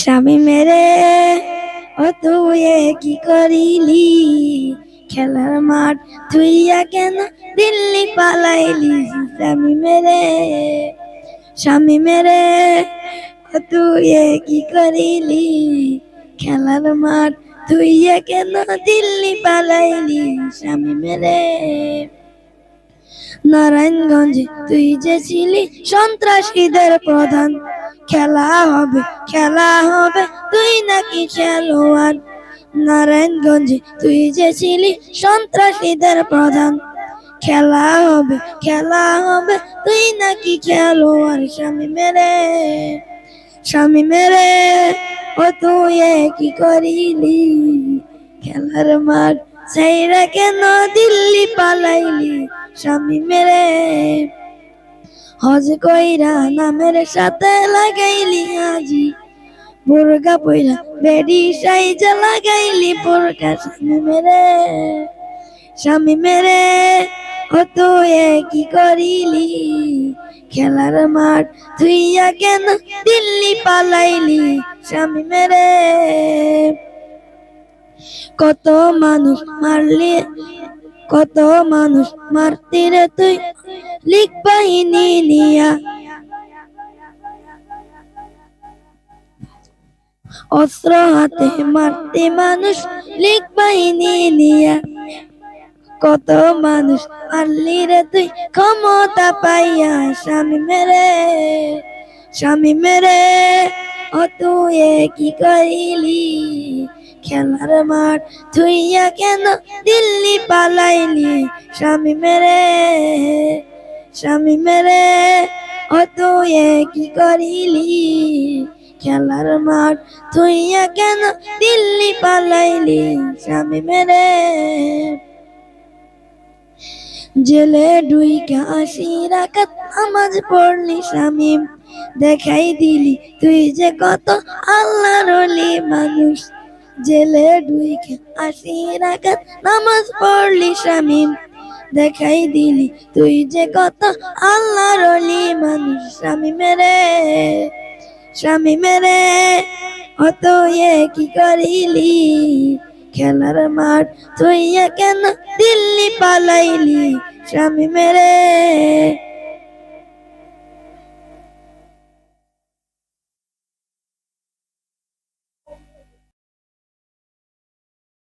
স্বামী মেরে ও তুই কি করিলি, খেলার মাঠ তুইয়া কেন দিল্লি পালাইলি। স্বামী মেরে ও তুই কি করিলি, খেলার মাঠ তুইয়া কেন দিল্লি পালাইলি। স্বামী মেরে নারায়ণগঞ্জে তুই যে ছিলি সন্ত্রাসীদের প্রধান, খেলা হবে তুই নাকি খেলোয়াড়। নারায়ণগঞ্জে তুই যে ছিলি সন্ত্রাসীদের প্রধান, খেলা হবে তুই নাকি খেলোয়াড়। স্বামী মেরে ও তুই কি করিলি, খেলার মাঠ ছাইরা কেন দিল্লি পালাইলি। স্বামী মেরে হজ কইরা নামের সাথে লাগাইলি আজি, বোরকা পইরা বেডি সাইজা লাগাইলি বোরকা। স্বামী মেরে ও তুই কি করিলি, খেলার মাঠ তুইয়া কেন দিল্লি পালাইলি। স্বামী মেরে কত মানুষ মারতি রে তুই লীগ বাহিনী নিয়া, অস্ত্র হাতে মারতি মানুষ লীগ বাহিনী নিয়া। কত মানুষ মারলি রে তুই ক্ষমতা পাইয়া। স্বামী মেরে ও তুই কি করিলি, খেলার মাঠ তুইয়া কেন দিল্লি পালাইলি। স্বামী মেরে ও তুই কি করিলি, খেলার মাঠ তুইয়া কেন দিল্লি পালাইলি। স্বামী মেরে জেলে ডুইকা ৮০ রাকাত নামাজ পড়লি স্বামী, দেখাই দিলি তুই যে কত আল্লাহর ওলি মানুষ। জেলে ডুইকা ৮০ রাকাত নামাজ পড়লি স্বামী, দেখাই দিলি তুই যে কত আল্লাহর ওলি মানুষ। স্বামী মেরে ও তুই কি করিলি, খেলার মাঠ তুইয়া কেন দিল্লি পালাইলি। স্বামী মেরে